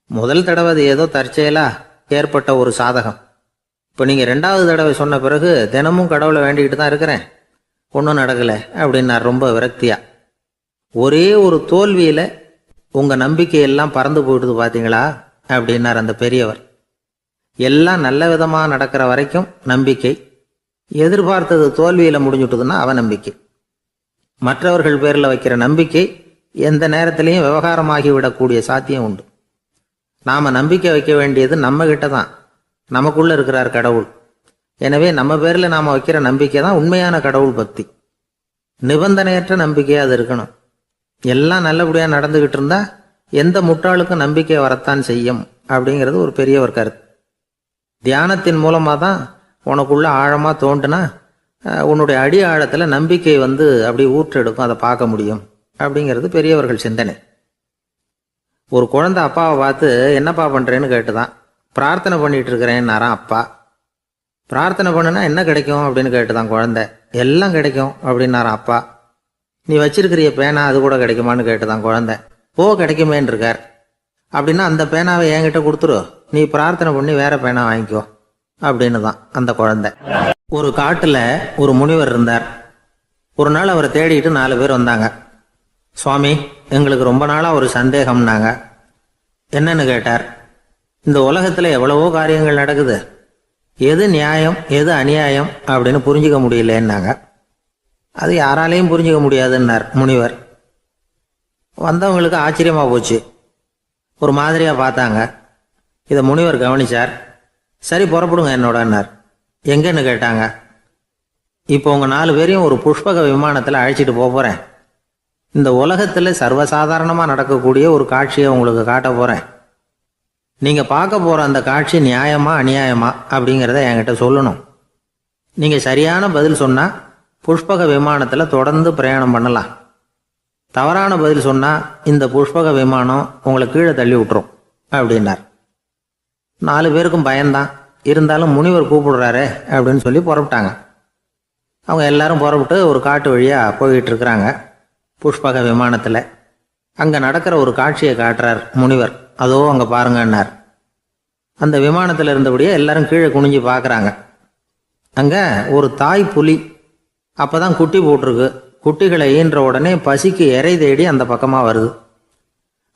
S1: முதல் தடவை அது ஏதோ தற்செயலாக ஏற்பட்ட ஒரு சாதகம். இப்போ நீங்கள் 2வது தடவை சொன்ன பிறகு தினமும் கடவுளை வேண்டிக்கிட்டு தான் இருக்கிறேன், ஒன்றும் நடக்கலை அப்படின்னார் ரொம்ப விரக்தியாக. ஒரே ஒரு தோல்வியில் உங்கள் நம்பிக்கையெல்லாம் பறந்து போயிடுது பார்த்தீங்களா அப்படின்னார் அந்த பெரியவர். எல்லாம் நல்ல விதமாக நடக்கிற வரைக்கும் நம்பிக்கை, எதிர்பார்த்தது தோல்வியில் முடிஞ்சுட்டுதுன்னா அவநம்பிக்கை. மற்றவர்கள் பேரில் வைக்கிற நம்பிக்கை எந்த நேரத்திலையும் விவகாரமாகி விடக்கூடிய சாத்தியம் உண்டு. நாம் நம்பிக்கை வைக்க வேண்டியது நம்மகிட்ட தான், நமக்குள்ளே இருக்கிறார் கடவுள். எனவே நம்ம பேரில் நாம் வைக்கிற நம்பிக்கை தான் உண்மையான கடவுள் பக்தி. நிபந்தனையற்ற நம்பிக்கையாக அது இருக்கணும். எல்லாம் நல்லபடியாக நடந்துக்கிட்டு இருந்தால் எந்த முட்டாளுக்கும் நம்பிக்கை வரத்தான் செய்யும் அப்படிங்கிறது ஒரு பெரியவர் கருத்து. தியானத்தின் மூலமாக தான் உனக்குள்ள ஆழமாக தோண்டுனா உன்னுடைய அடி ஆழத்தில் நம்பிக்கை வந்து அப்படி ஊற்றெடுக்கும், அதை பார்க்க முடியும் அப்படிங்கிறது பெரியவர்கள் சிந்தனை. ஒரு குழந்தை அப்பாவை பார்த்து என்னப்பா பண்ணுறேன்னு கேட்டுதான். பிரார்த்தனை பண்ணிகிட்டு இருக்கிறேன்னாராம் அப்பா. பிரார்த்தனை பண்ணுனா என்ன கிடைக்கும் அப்படின்னு கேட்டுதான் குழந்தை. எல்லாம் கிடைக்கும் அப்படின்னாராம் அப்பா. நீ வச்சிருக்கிறிய பேனா அது கூட கிடைக்குமான்னு கேட்டுதான் குழந்தை. கிடைக்குமேன்னு இருக்கார். அப்படின்னா அந்த பேனாவை என்கிட்ட கொடுத்துரு, நீ பிரார்த்தனை பண்ணி வேற பேனா வாங்கிக்கோ அப்படின்னு தான் அந்த குழந்தை. ஒரு காட்டில் ஒரு முனிவர் இருந்தார். ஒரு நாள் அவரை தேடிட்டு 4 பேர் வந்தாங்க. சுவாமி, எங்களுக்கு ரொம்ப நாளாக ஒரு சந்தேகம்னாங்க. என்னன்னு கேட்டார். இந்த உலகத்தில் எவ்வளவோ காரியங்கள் நடக்குது, எது நியாயம் எது அநியாயம் அப்படின்னு புரிஞ்சிக்க முடியலன்னாங்க. அது யாராலையும் புரிஞ்சிக்க முடியாதுன்னார் முனிவர். வந்தவங்களுக்கு ஆச்சரியமாக போச்சு, ஒரு மாதிரியாக பார்த்தாங்க. இதை முனிவர் கவனிச்சார். சரி புறப்படுங்க என்னோடன்னார். எங்கன்னு கேட்டாங்க. இப்போ உங்கள் 4 பேரையும் ஒரு புஷ்பக விமானத்தில் அழைச்சிட்டு போகிறேன். இந்த உலகத்தில் சர்வசாதாரணமாக நடக்கக்கூடிய ஒரு காட்சியை உங்களுக்கு காட்ட போகிறேன். நீங்கள் பார்க்க போகிற அந்த காட்சி நியாயமா அநியாயமா அப்படிங்கிறத என்கிட்ட சொல்லணும். நீங்கள் சரியான பதில் சொன்னால் புஷ்பக விமானத்தில் தொடர்ந்து பிரயாணம் பண்ணலாம். தவறான பதில் சொன்னால் இந்த புஷ்பக விமானம் உங்களை கீழே தள்ளி விட்டுரும் அப்படின்னார். 4 பேருக்கும் பயந்தான். இருந்தாலும் முனிவர் கூப்பிடுறாரே அப்படின்னு சொல்லி புறப்பட்டாங்க. அவங்க எல்லாரும் புறப்பட்டு ஒரு காட்டு வழியாக போய்கிட்டு இருக்கிறாங்க புஷ்பக விமானத்தில். அங்கே நடக்கிற ஒரு காட்சியை காட்டுறார் முனிவர். அதோ அங்கே பாருங்கன்னார். அந்த விமானத்தில் இருந்தபடியே எல்லாரும் கீழே குனிஞ்சு பார்க்குறாங்க. அங்கே ஒரு தாய் புலி அப்போ தான் குட்டி போட்டிருக்கு. குட்டிகளை ஈன்ற உடனே பசிக்கு இறை தேடி அந்த பக்கமாக வருது.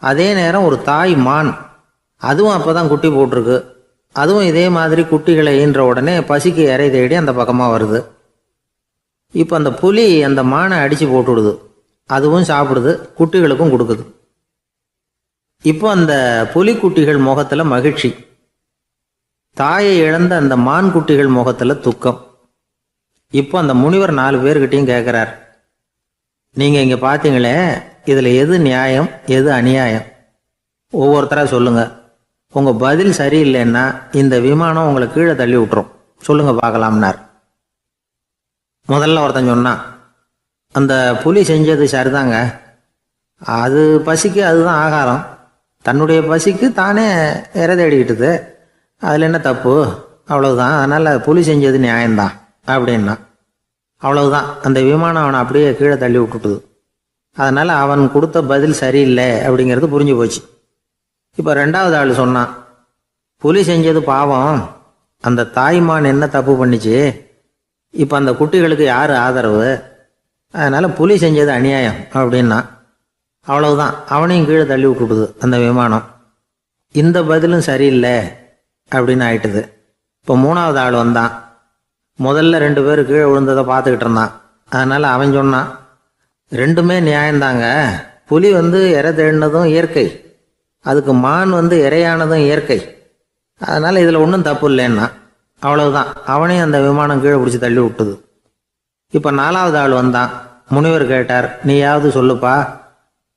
S1: அதே நேரம் ஒரு தாய் மான், அதுவும் அப்போ தான் குட்டி போட்டிருக்கு. அதுவும் இதே மாதிரி குட்டிகளை ஈன்ற உடனே பசிக்கு இறை தேடி அந்த பக்கமாக வருது. இப்போ அந்த புலி அந்த மானை அடித்து போட்டுவிடுது. அதுவும் சாப்பிடுது, குட்டிகளுக்கும் கொடுக்குது. இப்போ அந்த புலிக்குட்டிகள் முகத்தில் மகிழ்ச்சி, தாயை இழந்த அந்த மான் குட்டிகள் முகத்தில் துக்கம். இப்போ அந்த முனிவர் 4 பேர்கிட்டையும் கேட்குறார், நீங்கள் இங்கே பார்த்தீங்களே, இதில் எது நியாயம் எது அநியாயம்? ஒவ்வொருத்தராக சொல்லுங்கள். உங்கள் பதில் சரியில்லைன்னா இந்த விமானம் உங்களை கீழே தள்ளி விட்டுரும், சொல்லுங்கள் பார்க்கலாம்னார். முதல்ல ஒருத்தன் சொன்னான், அந்த புலி செஞ்சது சரிதாங்க,
S2: அது பசிக்கு அதுதான் ஆகாரம். தன்னுடைய பசிக்கு தானே இறை தேடிக்கிட்டுது, அதில் என்ன தப்பு, அவ்வளவுதான். அதனால் புலி செஞ்சது நியாயம்தான் அப்படின்னா. அவ்வளவுதான், அந்த விமானம் அவனை அப்படியே கீழே தள்ளி விட்டுட்டுது. அதனால் அவன் கொடுத்த பதில் சரியில்லை அப்படிங்கிறது புரிஞ்சு போச்சு. இப்போ ரெண்டாவது ஆள் சொன்னான், புலி செஞ்சது பாவம், அந்த தாய்மான் என்ன தப்பு பண்ணிச்சு, இப்போ அந்த குட்டிகளுக்கு யார் ஆதரவு, அதனால் புலி செஞ்சது அநியாயம் அப்படின்னா. அவ்வளவுதான், அவனையும் கீழே தள்ளி விட்டுட்டுது அந்த விமானம். இந்த பதிலும் சரியில்லை அப்படின்னு ஆயிட்டுது. இப்போ மூணாவது ஆள் வந்தான். முதல்ல 2 பேர் கீழே விழுந்ததை பார்த்துக்கிட்டு இருந்தான். அதனால் அவன் சொன்னான், ரெண்டுமே நியாயம்தாங்க. புலி இறை தேடினதும் இயற்கை, அதுக்கு மான் இரையானதும் இயற்கை, அதனால் இதில் ஒன்றும் தப்பு இல்லைன்னா. அவ்வளவுதான், அவனையும் அந்த விமானம் கீழே பிடிச்சி தள்ளி விட்டுது. இப்போ நாலாவது ஆள் வந்தான். முனிவர் கேட்டார், நீயாவது சொல்லுப்பா,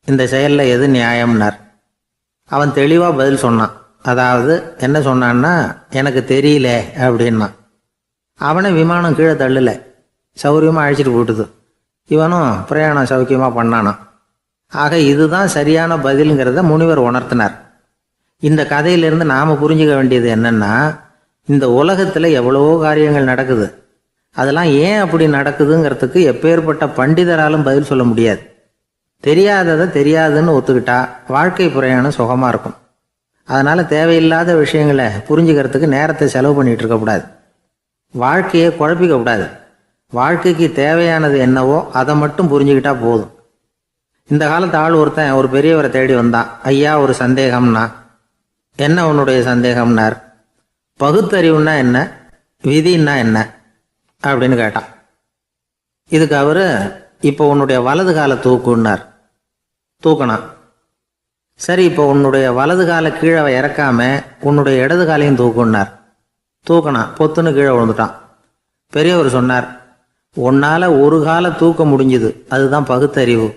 S2: இந்த செயலில் எது நியாயம்னார். அவன் தெளிவாக பதில் சொன்னான். அதாவது என்ன சொன்னான்னா, எனக்கு தெரியல அப்படின்னா. அவனை விமானம் கீழே தள்ளலை, சௌரியமாக அழைச்சிட்டு போட்டுது. இவனும் பிரயாணம் சௌக்கியமாக பண்ணானான். ஆக இதுதான் சரியான பதிலுங்கிறத முனிவர் உணர்த்தினார். இந்த கதையிலிருந்து நாம் புரிஞ்சுக்க வேண்டியது என்னன்னா, இந்த உலகத்தில் எவ்வளவோ காரியங்கள் நடக்குது, அதெல்லாம் ஏன் அப்படி நடக்குதுங்கிறதுக்கு எப்பேற்பட்ட பண்டிதராலும் பதில் சொல்ல முடியாது. தெரியாததை தெரியாதுன்னு ஒத்துக்கிட்டா வாழ்க்கை பிரயாணம் சுகமாக இருக்கும். அதனால் தேவையில்லாத விஷயங்களை புரிஞ்சுக்கிறதுக்கு நேரத்தை செலவு பண்ணிகிட்டு இருக்கக்கூடாது. வாழ்க்கையை குழப்பிக்கக்கூடாது. வாழ்க்கைக்கு தேவையானது என்னவோ அதை மட்டும் புரிஞ்சுக்கிட்டா போதும். இந்த காலத்து ஆள் ஒருத்தன் ஒரு பெரியவரை தேடி வந்தான். ஐயா, ஒரு சந்தேகம்னா. என்ன உன்னுடைய சந்தேகம்னார். பகுத்தறிவுன்னா என்ன, விதின்னா என்ன அப்படின்னு கேட்டான். இதுக்கு அவர், இப்போ உன்னுடைய வலது காலை தூக்குன்னார். தூக்கினான். சரி, இப்போ உன்னுடைய வலது காலை கீழே இறக்காம உன்னுடைய இடது காலையும் தூக்குன்னார். தூக்கினான். பொத்துன்னு கீழே விழுந்துட்டான். பெரியவர் சொன்னார், உன்னால் ஒரு காலை தூக்க முடிஞ்சுது, அதுதான் பகுத்தறிவு.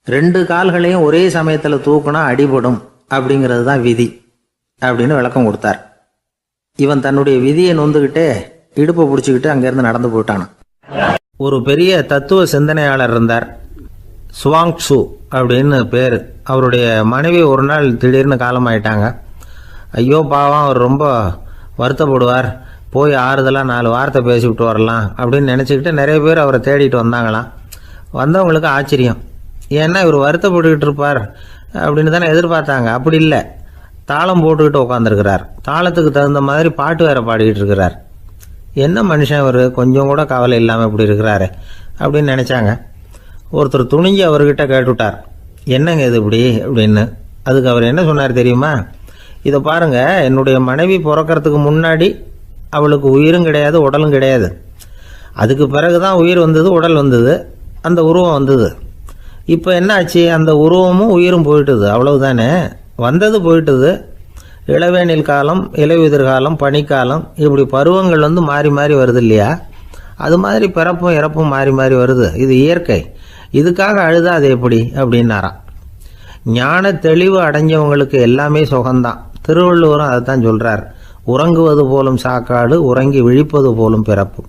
S2: 2 கால்களையும் ஒரே சமயத்தில் தூக்கினா அடிபடும், அப்படிங்கிறது தான் விதி அப்படின்னு விளக்கம் கொடுத்தார். இவன் தன்னுடைய விதியை நொந்துக்கிட்டே இடுப்பை பிடிச்சிக்கிட்டு அங்கேருந்து நடந்து போயிட்டான்.
S1: ஒரு பெரிய தத்துவ சிந்தனையாளர் இருந்தார், சுவாங்சு அப்படின்னு பேர். அவருடைய மனைவி ஒரு நாள் திடீர்னு காலமாயிட்டாங்க. ஐயோ பாவம், அவர் ரொம்ப வருத்தப்படுவார், போய் ஆறுதலாக 4 வார்த்தை பேசிவிட்டு வரலாம் அப்படின்னு நினச்சிக்கிட்டு நிறைய பேர் அவரை தேடிட்டு வந்தாங்களாம். வந்தவங்களுக்கு ஆச்சரியம், ஏன்னா இவர் வருத்தப்பட்டுக்கிட்டு இருப்பார் அப்படின்னு தானே எதிர்பார்த்தாங்க. அப்படி இல்லை, தாளம் போட்டுக்கிட்டு உட்காந்துருக்கிறார். தாளத்துக்கு தகுந்த மாதிரி பாட்டு வேற பாடிக்கிட்டு இருக்கிறார். என்ன மனுஷன் இவர், கொஞ்சம் கூட கவலை இல்லாமல் இப்படி இருக்கிறாரு அப்படின்னு நினச்சாங்க. ஒருத்தர் துணிஞ்சு அவர்கிட்ட கேட்டுவிட்டார், என்னங்க இது இப்படி அப்படின்னு. அதுக்கு அவர் என்ன சொன்னார் தெரியுமா, இதை பாருங்க, என்னுடைய மனைவி பிறக்கிறதுக்கு முன்னாடி அவளுக்கு உயிரும் கிடையாது, உடலும் கிடையாது. அதுக்கு பிறகு தான் உயிர் வந்தது, உடல் வந்தது, அந்த உருவம் வந்தது. இப்போ என்ன ஆச்சு, அந்த உருவமும் உயிரும் போயிட்டுது, அவ்வளவுதானே. வந்தது போயிட்டுது. இளவேனில் காலம், இலையுதிர் காலம், பனிக்காலம், இப்படி பருவங்கள் மாறி மாறி வருது இல்லையா. அது மாதிரி பிறப்பும் இறப்பும் மாறி மாறி வருது, இது இயற்கை. இதுக்காக அழுதா அது எப்படி அப்படின்னாராம். ஞான தெளிவு அடைஞ்சவங்களுக்கு எல்லாமே சுகம்தான். திருவள்ளுவரும் அதை தான் சொல்கிறார், உறங்குவது போலும் சாக்காடு, உறங்கி விழிப்பது போலும் பிறப்பு.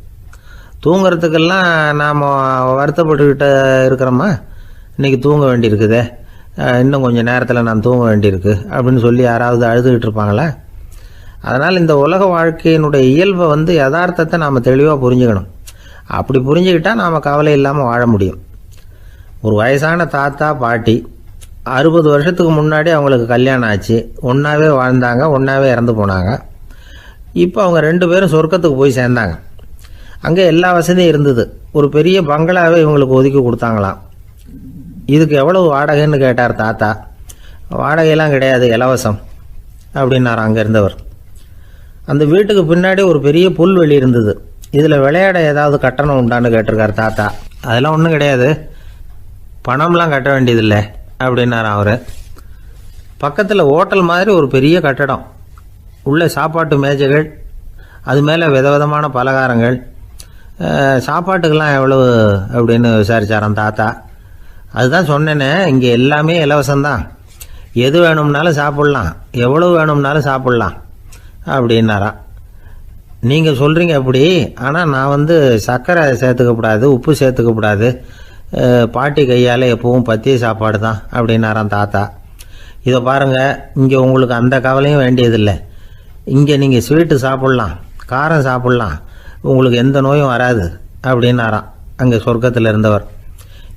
S1: தூங்கிறதுக்கெல்லாம் நாம் வருத்தப்பட்டுக்கிட்ட இருக்கிறோமா, இன்றைக்கி தூங்க வேண்டியிருக்குதே, இன்னும் கொஞ்சம் நேரத்தில் நான் தூங்க வேண்டியிருக்கு அப்படின்னு சொல்லி யாராவது அழுதுகிட்டு இருப்பாங்களா? அதனால் இந்த உலக வாழ்க்கையினுடைய இயல்பை யதார்த்தத்தை நாம் தெளிவாக புரிஞ்சுக்கணும். அப்படி புரிஞ்சுக்கிட்டால் நாம் கவலை இல்லாமல் வாழ முடியும். ஒரு வயசான தாத்தா பாட்டி 60 வருஷத்துக்கு முன்னாடி அவங்களுக்கு கல்யாணம் ஆச்சு, ஒன்றாவே வாழ்ந்தாங்க, ஒன்றாவே இறந்து போனாங்க. இப்போ அவங்க 2 பேரும் சொர்க்கத்துக்கு போய் சேர்ந்தாங்க. அங்கே எல்லா வசதியும் இருந்தது. ஒரு பெரிய பங்களாவே இவங்களுக்கு ஒதுக்கி கொடுத்தாங்களாம். இதுக்கு எவ்வளவு வாடகைன்னு கேட்டார் தாத்தா. வாடகையெல்லாம் கிடையாது, இலவசம் அப்படின்னார் அங்கே இருந்தவர். அந்த வீட்டுக்கு பின்னாடி ஒரு பெரிய புல்வெளி இருந்தது. இதில் விளையாட ஏதாவது கட்டணம் உண்டான்னு கேட்டிருக்கார் தாத்தா. அதெல்லாம் ஒன்றும் கிடையாது, பணம்லாம் கட்ட வேண்டியதில்லை அப்படின்னார் அவர். பக்கத்தில் ஹோட்டல் மாதிரி ஒரு பெரிய கட்டடம், உள்ள சாப்பாட்டு மேஜைகள், அது மேலே விதவிதமான பலகாரங்கள். சாப்பாட்டுக்கெல்லாம் எவ்வளவு அப்படின்னு விசாரிச்சாராம் தாத்தா. அதுதான் சொன்னேனே, இங்கே எல்லாமே இலவசம்தான், எது வேணும்னாலும் சாப்பிட்லாம், எவ்வளவு வேணும்னாலும் சாப்பிட்லாம் அப்படின்னாராம். நீங்கள் சொல்கிறீங்க அப்படி, ஆனால் நான் சர்க்கரை சேர்த்துக்கக்கூடாது, உப்பு சேர்த்துக்கக்கூடாது,
S2: பாட்டி கையால் எப்பவும் பத்திய சாப்பாடு தான் அப்படின்னாராம் தாத்தா. இதை பாருங்கள், இங்கே உங்களுக்கு அந்த கவலையும் வேண்டியதில்லை. இங்கே நீங்கள் ஸ்வீட்டு சாப்பிட்லாம், காரம் சாப்பிட்லாம், உங்களுக்கு எந்த நோயும் வராது அப்படின்னாராம் அங்கே சொர்க்கத்தில் இருந்தவர்.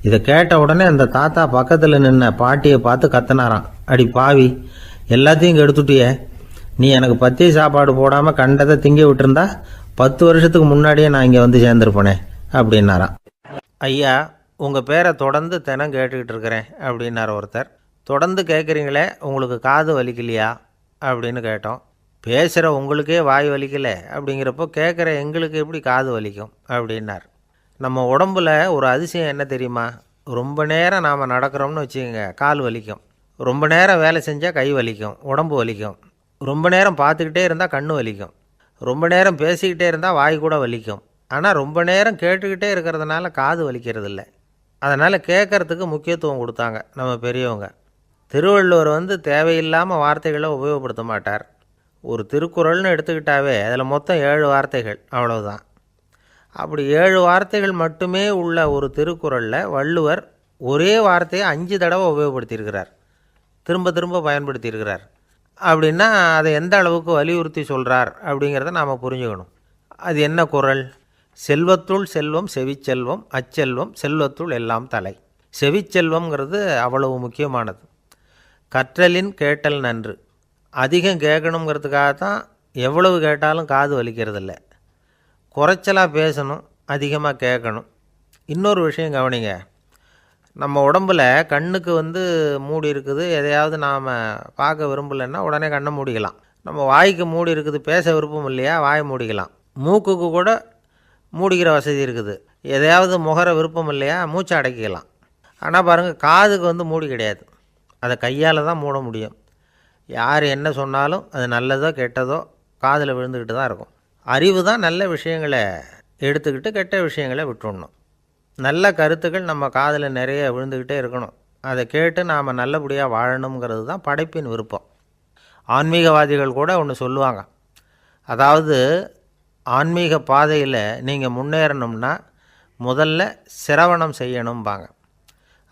S2: இதை கேட்ட உடனே அந்த தாத்தா பக்கத்தில் நின்ன பாட்டியை பார்த்து கத்தினாராம், அடி பாவி, எல்லாத்தையும் இங்கே எடுத்துட்டியே, நீ எனக்கு பத்திய சாப்பாடு போடாமல் கண்டதை திங்க விட்டுருந்தா 10 வருஷத்துக்கு முன்னாடியே நான் இங்கே வந்து சேர்ந்துருப்பேனே அப்படின்னாராம். ஐயா, உங்கள் பேரை தொடர்ந்து தினம் கேட்டுக்கிட்டு இருக்கிறேன் அப்படின்னார் ஒருத்தர். தொடர்ந்து கேட்குறீங்களே, உங்களுக்கு காது வலிக்கலையா அப்படின்னு கேட்டோம். பேசுகிற உங்களுக்கே வாய் வலிக்கலை அப்படிங்கிறப்போ கேட்குற எங்களுக்கு எப்படி காது வலிக்கும் அப்படின்னார். நம்ம உடம்புல ஒரு அதிசயம் என்ன தெரியுமா? ரொம்ப நேரம் நாம் நடக்கிறோம்னு வச்சுக்கோங்க, கால் வலிக்கும். ரொம்ப நேரம் வேலை செஞ்சால் கை வலிக்கும், உடம்பு வலிக்கும். ரொம்ப நேரம் பார்த்துக்கிட்டே இருந்தால் கண்ணு வலிக்கும். ரொம்ப நேரம் பேசிக்கிட்டே இருந்தால் வாய் கூட வலிக்கும். ஆனால் ரொம்ப நேரம் கேட்டுக்கிட்டே இருக்கிறதுனால காது வலிக்கிறது இல்லை. அதனால் கேட்குறதுக்கு முக்கியத்துவம் கொடுத்தாங்க நம்ம பெரியவங்க. திருவள்ளுவர் தேவையில்லாமல் வார்த்தைகளை உபயோகப்படுத்த மாட்டார். ஒரு திருக்குறள்னு எடுத்துக்கிட்டாவே அதில் மொத்தம் 7 வார்த்தைகள், அவ்வளவுதான். அப்படி 7 வார்த்தைகள் மட்டுமே உள்ள ஒரு திருக்குறளில் வள்ளுவர் ஒரே வார்த்தையை 5 தடவை உபயோகப்படுத்தியிருக்கிறார், திரும்ப திரும்ப பயன்படுத்தியிருக்கிறார். அப்படின்னா அதை எந்த அளவுக்கு வலியுறுத்தி சொல்கிறார் அப்படிங்கிறத நாம் புரிஞ்சுக்கணும். அது என்ன குறள்? செல்வத்துள் செல்வம் செவிச்செல்வம், அச்செல்வம் செல்வத்துள் எல்லாம் தலை. செவிச்செல்வம்ங்கிறது அவ்வளவு முக்கியமானது. கற்றலின் கேட்டல் நன்று. அதிகம் கேட்கணுங்கிறதுக்காக தான் எவ்வளவு கேட்டாலும் காது வலிக்கிறதில்ல. குறைச்சலாக பேசணும், அதிகமாக கேட்கணும். இன்னொரு விஷயம் கவனிங்க, நம்ம உடம்பில் கண்ணுக்கு மூடி இருக்குது, எதையாவது நாம் பார்க்க விரும்பலைன்னா உடனே கண்ணை மூடிக்கலாம். நம்ம வாய்க்கு மூடி இருக்குது, பேச விருப்பம் இல்லையா, வாய் மூடிக்கலாம். மூக்குக்கு கூட மூடிக்கிற வசதி இருக்குது, எதையாவது முகர விருப்பம் இல்லையா, மூச்சை அடக்கிக்கலாம். ஆனால் பாருங்கள், காதுக்கு மூடி கிடையாது, அதை கையால் தான் மூட முடியும். யார் என்ன சொன்னாலும் அது நல்லதோ கெட்டதோ காதில் விழுந்துக்கிட்டு தான் இருக்கும். அறிவு தான் நல்ல விஷயங்களை எடுத்துக்கிட்டு கெட்ட விஷயங்களை விட்டுடணும். நல்ல கருத்துக்கள் நம்ம காதில் நிறைய விழுந்துக்கிட்டே இருக்கணும். அதை கேட்டு நாம் நல்லபடியாக வாழணுங்கிறது தான் படைப்பின் விருப்பம். ஆன்மீகவாதிகள் கூட ஒன்று சொல்லுவாங்க, அதாவது ஆன்மீக பாதையில் நீங்கள் முன்னேறணும்னா முதல்ல சிரவணம் செய்யணும்பாங்க.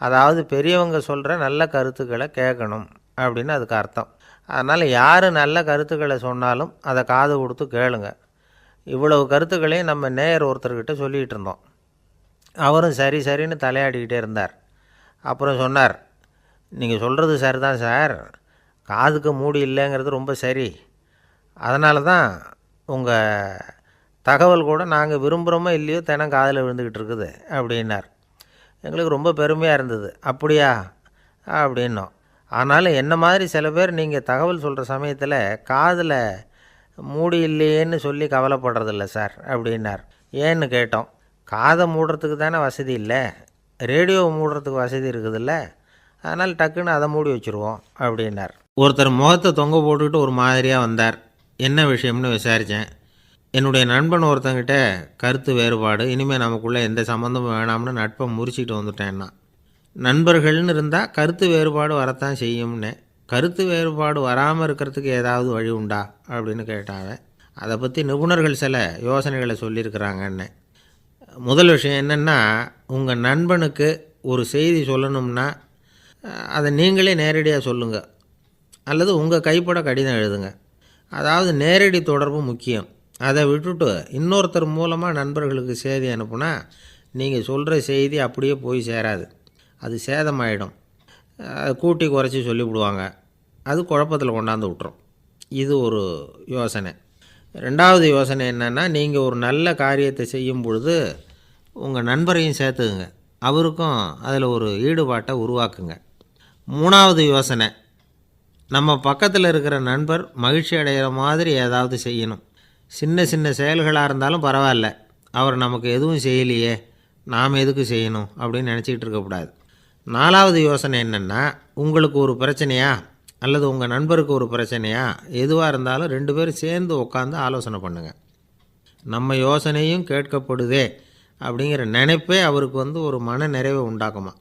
S2: அதாவது பெரியவங்க சொல்கிற நல்ல கருத்துக்களை கேட்கணும் அப்படின்னு அதுக்கு அர்த்தம். அதனால் யார் நல்ல கருத்துக்களை சொன்னாலும் அதை காது கொடுத்து கேளுங்க. இவ்வளவு கருத்துக்களையும் நம்ம நேயர் ஒருத்தர்கிட்ட சொல்லிகிட்டு இருந்தோம். அவரும் சரி சரின்னு தலையாடிக்கிட்டே இருந்தார். அப்புறம் சொன்னார், நீங்கள் சொல்கிறது சரி தான் சார், காதுக்கு மூடி இல்லைங்கிறது ரொம்ப சரி. அதனால தான் உங்கள் தகவல் கூட நாங்கள் விரும்புகிறோமோ இல்லையோ தினம் காதில் விழுந்துக்கிட்டு இருக்குது அப்படின்னார். எங்களுக்கு ரொம்ப பெருமையாக இருந்தது. அப்படியா அப்படின்னோம். ஆனாலும் என்ன மாதிரி சில பேர் நீங்கள் தகவல் சொல்கிற சமயத்தில் காதில் மூடி இல்லையேன்னு சொல்லி கவலைப்படுறதில்ல சார் அப்படின்னார். ஏன்னு கேட்டோம். காதை மூடுறதுக்கு தானே வசதி இல்லை, ரேடியோவை மூடுறதுக்கு வசதி இருக்குதுல்ல, அதனால் டக்குன்னு அதை மூடி வச்சுருவோம் அப்படின்னார். ஒருத்தர் முகத்தை தொங்க போட்டுக்கிட்டு ஒரு மாதிரியாக வந்தார். என்ன விஷயம்னு விசாரித்தேன். என்னுடைய நண்பன் ஒருத்தங்கிட்ட கருத்து வேறுபாடு, இனிமேல் நமக்குள்ளே எந்த சம்மந்தமும் வேணாம்னு நட்பை முறிச்சிட்டு வந்துட்டேன்னா. நண்பர்கள்னு இருந்தால் கருத்து வேறுபாடு வரத்தான் செய்யும்னே. கருத்து வேறுபாடு வராமல் இருக்கிறதுக்கு ஏதாவது வழி உண்டா அப்படின்னு கேட்டாங்க. அதை பற்றி நிபுணர்கள் சில யோசனைகளை சொல்லியிருக்கிறாங்கன்னு. முதல் விஷயம் என்னென்னா, உங்கள் நண்பனுக்கு ஒரு செய்தி சொல்லணும்னா அதை நீங்களே நேரடியாக சொல்லுங்கள், அல்லது உங்கள் கைப்பட கடிதம் எழுதுங்க. அதாவது நேரடி தொடர்பு முக்கியம். அதை விட்டுட்டு இன்னொருத்தர் மூலமாக நண்பர்களுக்கு செய்தி அனுப்புனா நீங்கள் சொல்கிற செய்தி அப்படியே போய் சேராது, அது சேதமாயிடும். கூட்டி குறைச்சி சொல்லிவிடுவாங்க, அது குழப்பத்தில் கொண்டாந்து விட்டுரும். இது ஒரு யோசனை. ரெண்டாவது யோசனை என்னென்னா, நீங்கள் ஒரு நல்ல காரியத்தை செய்யும் பொழுது உங்கள் நண்பரையும் சேர்த்துக்குங்க, அவருக்கும் அதில் ஒரு ஈடுபாட்டை உருவாக்குங்க. மூணாவது யோசனை, நம்ம பக்கத்தில் இருக்கிற நண்பர் மகிழ்ச்சி அடைகிற மாதிரி ஏதாவது செய்யணும். சின்ன சின்ன செயல்களாக இருந்தாலும் பரவாயில்ல, அவர் நமக்கு எதுவும் செய்யலையே, நாம் எதுக்கு செய்யணும் அப்படின்னு நினச்சிக்கிட்டு இருக்கக்கூடாது. நாலாவது யோசனை என்னென்னா, உங்களுக்கு ஒரு பிரச்சனையா அல்லது உங்கள் நண்பருக்கு ஒரு பிரச்சனையா, எதுவாக இருந்தாலும் 2 பேரும் சேர்ந்து உட்காந்து ஆலோசனை பண்ணுங்கள். நம்ம யோசனையும் கேட்கப்படுதே அப்படிங்கிற நினைப்பே அவருக்கு ஒரு மன நிறைவை உண்டாக்குமா.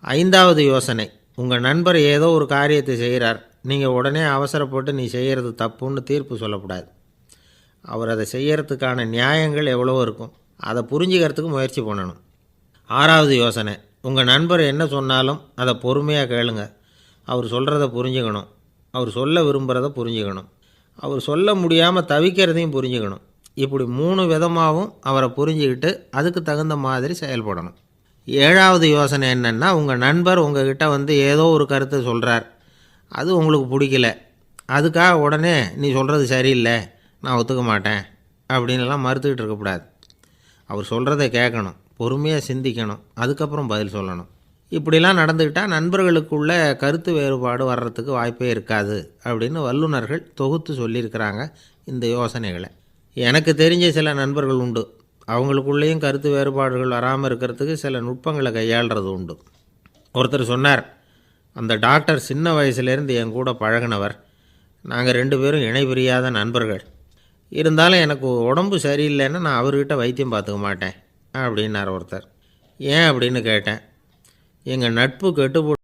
S2: ஐந்தாவது யோசனை, உங்கள் நண்பர் ஏதோ ஒரு காரியத்தை செய்கிறார், நீங்கள் உடனே அவசரப்பட்டு நீ செய்கிறது தப்புன்னு தீர்ப்பு சொல்லக்கூடாது. அவர் அதை செய்கிறதுக்கான நியாயங்கள் எவ்வளவோ இருக்கும், அதை புரிஞ்சுக்கிறதுக்கு முயற்சி பண்ணணும். ஆறாவது யோசனை,
S1: உங்கள் நண்பர் என்ன சொன்னாலும் அதை பொறுமையாக கேளுங்க. அவர் சொல்கிறத புரிஞ்சுக்கணும். அவர் சொல்ல விரும்புகிறத புரிஞ்சுக்கணும். அவர் சொல்ல முடியாமல் தவிக்கிறதையும் புரிஞ்சுக்கணும். இப்படி 3 விதமாகவும் அவரை புரிஞ்சுக்கிட்டு அதுக்கு தகுந்த மாதிரி செயல்படணும். 7வது யோசனை என்னென்னா, உங்கள் நண்பர் உங்ககிட்ட வந்து ஏதோ ஒரு கருத்தை சொல்கிறார், அது உங்களுக்கு பிடிக்கல. அதுக்காக உடனே நீ சொல்கிறது சரியில்லை, நான் ஒத்துக்க மாட்டேன் அப்படின்லாம் மறுத்துக்கிட்டு இருக்கக்கூடாது. அவர் சொல்கிறத கேட்கணும், பொறுமையாக சிந்திக்கணும், அதுக்கப்புறம் பதில் சொல்லணும். இப்படிலாம் நடந்துக்கிட்டால் நண்பர்களுக்குள்ள கருத்து வேறுபாடு வர்றதுக்கு வாய்ப்பே இருக்காது அப்படின்னு வல்லுநர்கள் தொகுத்து சொல்லியிருக்கிறாங்க இந்த யோசனைகளை. எனக்கு தெரிஞ்ச சில நண்பர்கள் உண்டு. அவங்களுக்குள்ளேயும் கருத்து வேறுபாடுகள் வராமல் இருக்கிறதுக்கு சில நுட்பங்களை கையாளுறது உண்டு. ஒருத்தர் சொன்னார், அந்த டாக்டர் சின்ன வயசுலேருந்து என் கூட பழகினவர். நாங்கள் 2 பேரும் இணை பிரியாத நண்பர்கள். இருந்தாலும் எனக்கு உடம்பு சரியில்லைன்னா நான் அவர்கிட்ட வைத்தியம் பார்த்துக்க மாட்டேன் அப்படின்னார் ஒருத்தர். ஏன் அப்படின்னு கேட்டேன். எங்கள் நட்பு கெட்டு